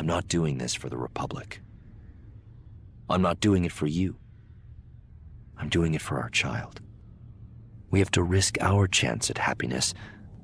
I'm not doing this for the Republic. I'm not doing it for you. I'm doing it for our child. We have to risk our chance at happiness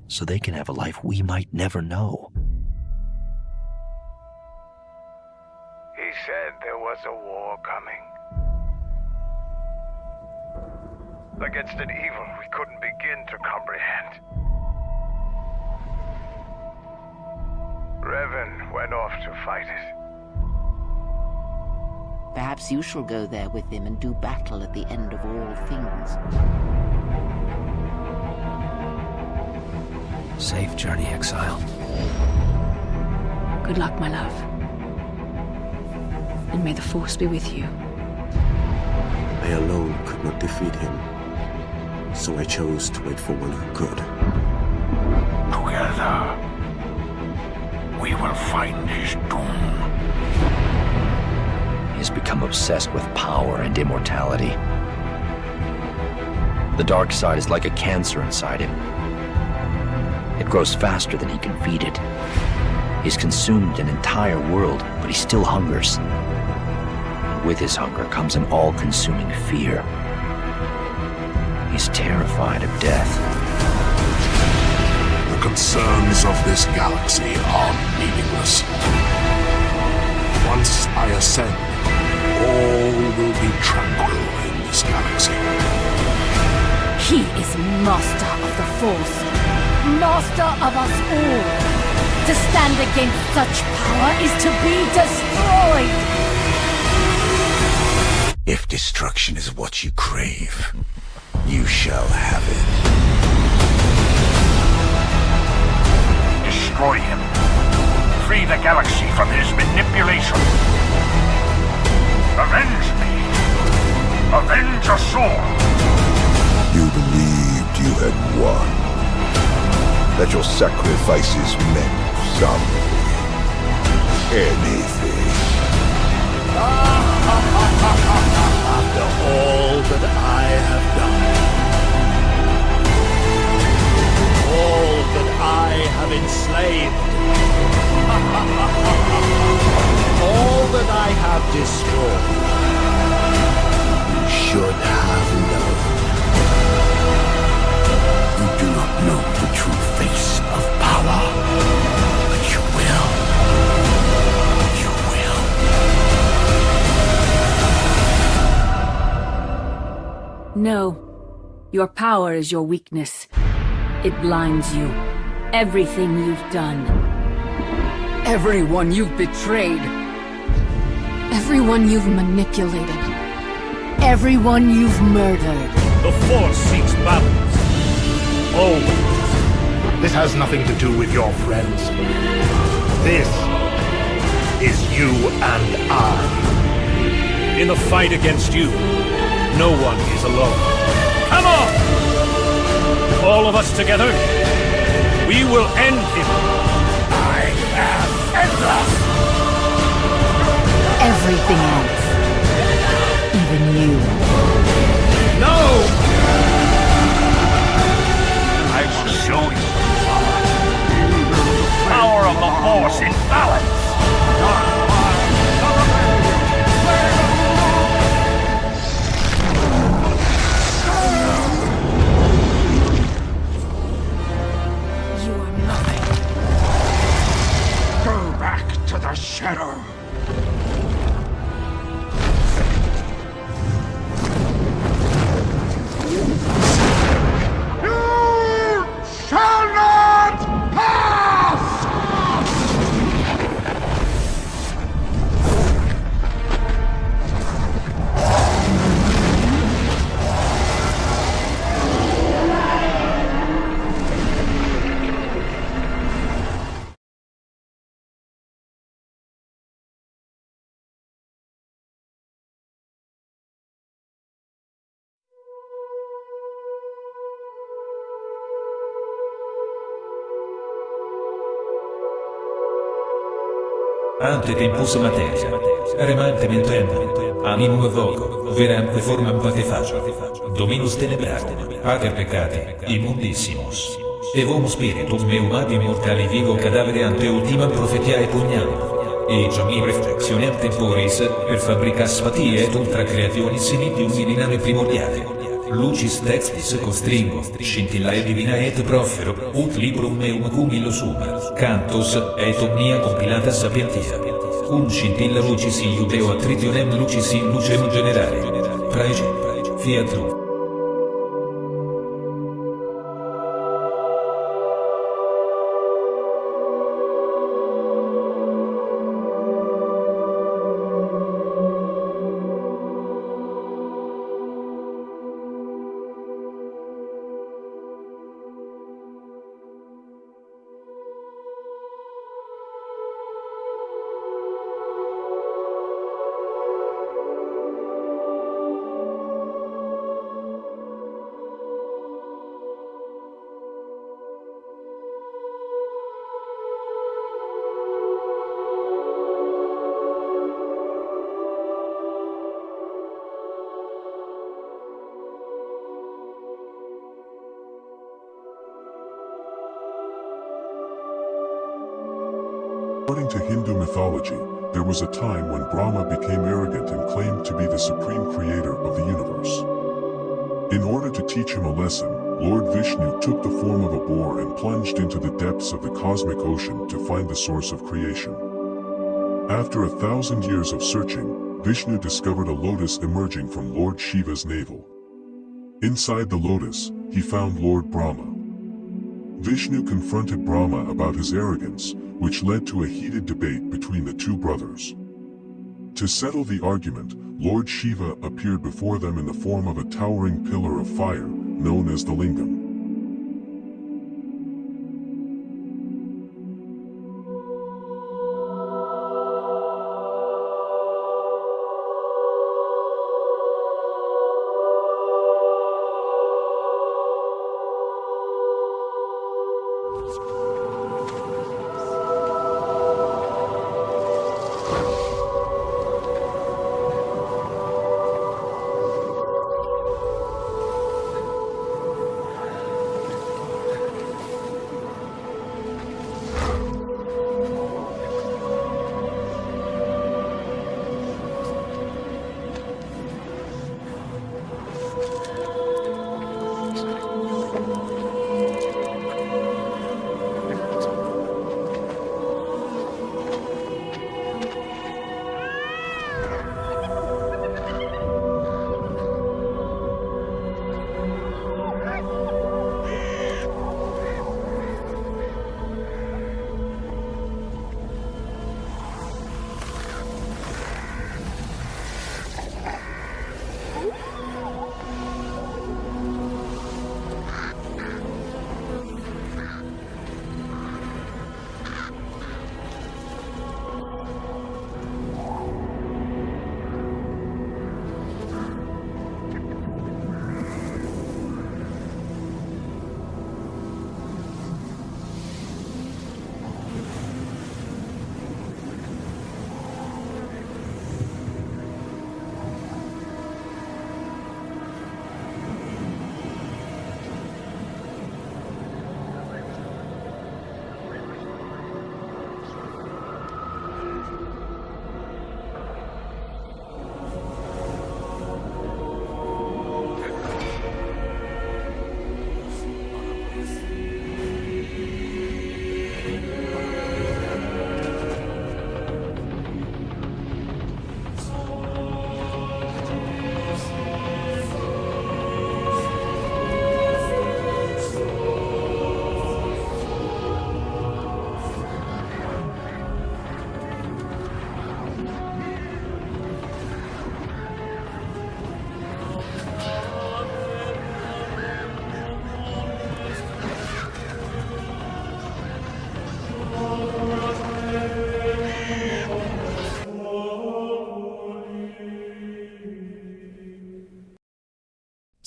so they can have a life we might never know. He said there was a war coming. Against an evil we couldn't begin to comprehend. Revan went off to fight it. Perhaps you shall go there with him and do battle at the end of all things. Safe journey, exile. Good luck, my love. And may the Force be with you. I alone could not defeat him, so I chose to wait for one who could. Together, we will find his doom. He has become obsessed with power and immortality. The dark side is like a cancer inside him. It grows faster than he can feed it. He's consumed an entire world, but he still hungers. With his hunger comes an all-consuming fear. He's terrified of death. The concerns of this galaxy are meaningless. Once I ascend, all will be tranquil in this galaxy. He is master of the Force, master of us all. To stand against such power is to be destroyed. If destruction is what you crave, you shall have it. Destroy him. Free the galaxy from his manipulation. Avenge me. Avenge us all. You believed you had won. That your sacrifices meant something. Anything. After all that I have done, all that I have enslaved, all that I have destroyed, you should have known. You do not know the true face of power, but you will. You will. No. Your power is your weakness. It blinds you. Everything you've done. Everyone you've betrayed. Everyone you've manipulated. Everyone you've murdered. The Force seeks balance. Always. This has nothing to do with your friends. This is you and I. In the fight against you, no one is alone. Come on! All of us together, we will end him. I am endless! Everything else. Even you. No! I will show you the power of the Force in balance. You are nothing. Go back to the shadow. Shall not pass! Ante tempus materia, remante mentem, animum voco, veramque formam pacefacio, dominus tenebrarum, pater peccati, immundissimus. Evomus spiritum meum ab immortali vivo cadavere ante ultimam prophetiae pugnam. e mi reflexione temporis per fabricas fatie et ultra creationis inidium in nave primordiale. Lucis textis constringo, scintillae divina et profero, ut librum meum cum illo sum, cantus, et omnia compilata sapientia. Un scintilla lucis in judeo attritionem lucis in lucem generale. Praege, fiat lux. According to Hindu mythology, there was a time when Brahma became arrogant and claimed to be the supreme creator of the universe. In order to teach him a lesson, Lord Vishnu took the form of a boar and plunged into the depths of the cosmic ocean to find the source of creation. After 1,000 years of searching, Vishnu discovered a lotus emerging from Lord Shiva's navel. Inside the lotus, he found Lord Brahma. Vishnu confronted Brahma about his arrogance, which led to a heated debate between the two brothers. To settle the argument, Lord Shiva appeared before them in the form of a towering pillar of fire, known as the lingam.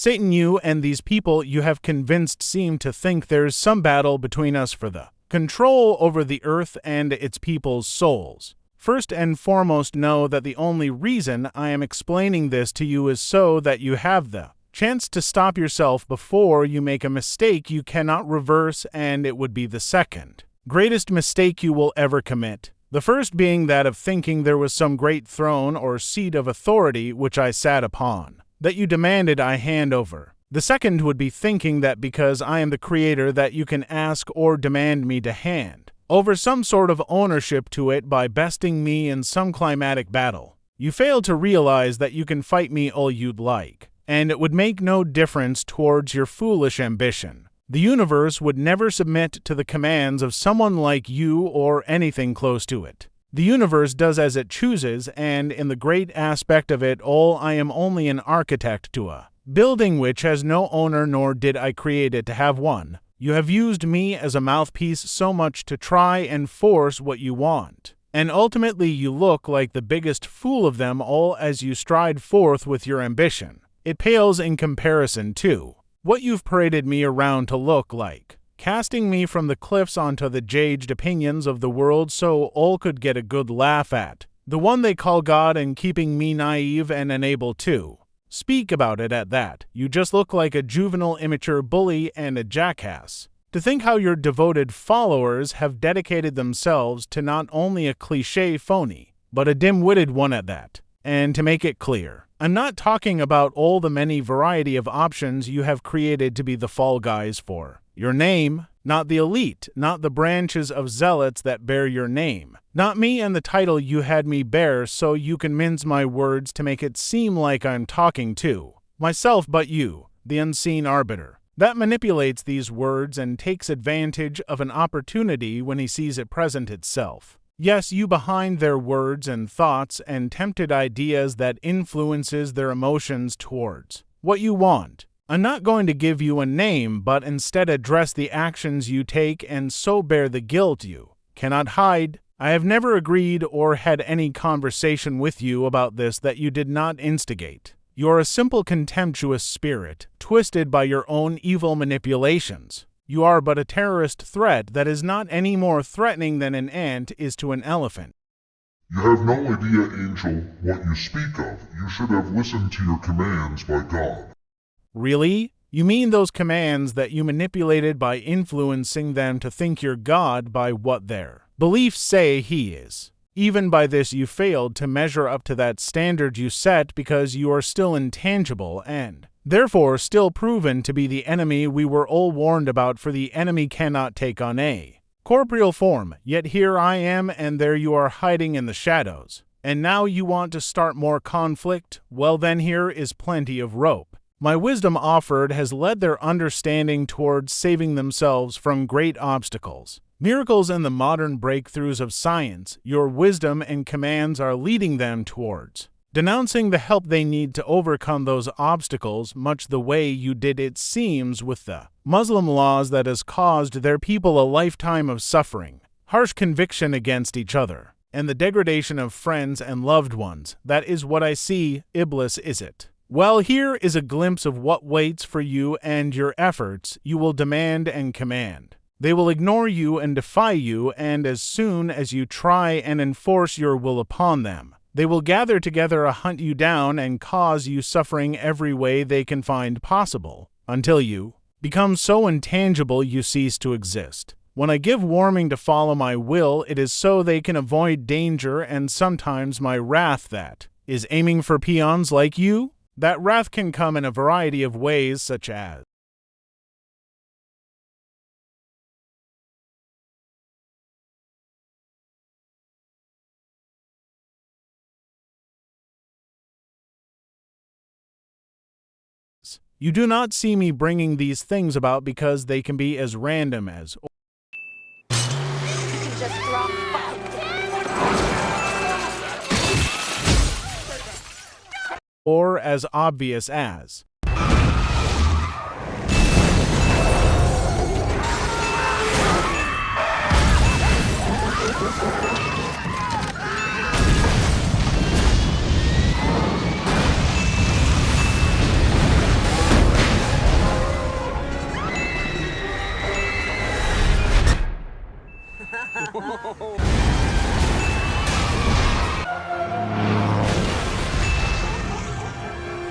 Satan, you and these people you have convinced seem to think there's some battle between us for the control over the earth and its people's souls. First and foremost, know that the only reason I am explaining this to you is so that you have the chance to stop yourself before you make a mistake you cannot reverse, and it would be the second greatest mistake you will ever commit. The first being that of thinking there was some great throne or seat of authority which I sat upon, that you demanded I hand over. The second would be thinking that because I am the creator that you can ask or demand me to hand over some sort of ownership to it by besting me in some climatic battle. You fail to realize that you can fight me all you'd like, and it would make no difference towards your foolish ambition. The universe would never submit to the commands of someone like you or anything close to it. The universe does as it chooses, and in the great aspect of it all I am only an architect to a building which has no owner, nor did I create it to have one. You have used me as a mouthpiece so much to try and force what you want, and ultimately you look like the biggest fool of them all as you stride forth with your ambition. It pales in comparison to what you've paraded me around to look like, casting me from the cliffs onto the jaded opinions of the world so all could get a good laugh at the one they call God, and keeping me naive and unable to speak about it at that. You just look like a juvenile immature bully and a jackass. To think how your devoted followers have dedicated themselves to not only a cliché phony, but a dim-witted one at that. And to make it clear, I'm not talking about all the many variety of options you have created to be the fall guys for your name, not the elite, not the branches of zealots that bear your name, not me and the title you had me bear so you can mince my words to make it seem like I'm talking to myself, but you, the unseen arbiter, that manipulates these words and takes advantage of an opportunity when he sees it present itself. Yes, you behind their words and thoughts and tempted ideas that influences their emotions towards what you want. I'm not going to give you a name, but instead address the actions you take and so bear the guilt you cannot hide. I have never agreed or had any conversation with you about this that you did not instigate. You are a simple contemptuous spirit, twisted by your own evil manipulations. You are but a terrorist threat that is not any more threatening than an ant is to an elephant. You have no idea, Angel, what you speak of. You should have listened to your commands by God. Really? You mean those commands that you manipulated by influencing them to think you're God by what their beliefs say he is? Even by this you failed to measure up to that standard you set because you are still intangible and therefore still proven to be the enemy we were all warned about, for the enemy cannot take on a corporeal form. Yet here I am and there you are hiding in the shadows. And now you want to start more conflict? Well then, here is plenty of rope. My wisdom offered has led their understanding towards saving themselves from great obstacles. Miracles and the modern breakthroughs of science, your wisdom and commands are leading them towards denouncing the help they need to overcome those obstacles, much the way you did, it seems, with the Muslim laws that has caused their people a lifetime of suffering, harsh conviction against each other, and the degradation of friends and loved ones. That is what I see, Iblis, is it? Well, here is a glimpse of what waits for you and your efforts. You will demand and command. They will ignore you and defy you, and as soon as you try and enforce your will upon them, they will gather together to hunt you down and cause you suffering every way they can find possible, until you become so intangible you cease to exist. When I give warning to follow my will, it is so they can avoid danger and sometimes my wrath that is aiming for peons like you. That wrath can come in a variety of ways, such as you do not see me bringing these things about because they can be as random as or as obvious as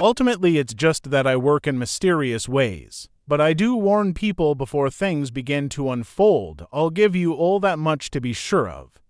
ultimately, it's just that I work in mysterious ways. But I do warn people before things begin to unfold. I'll give you all that much to be sure of.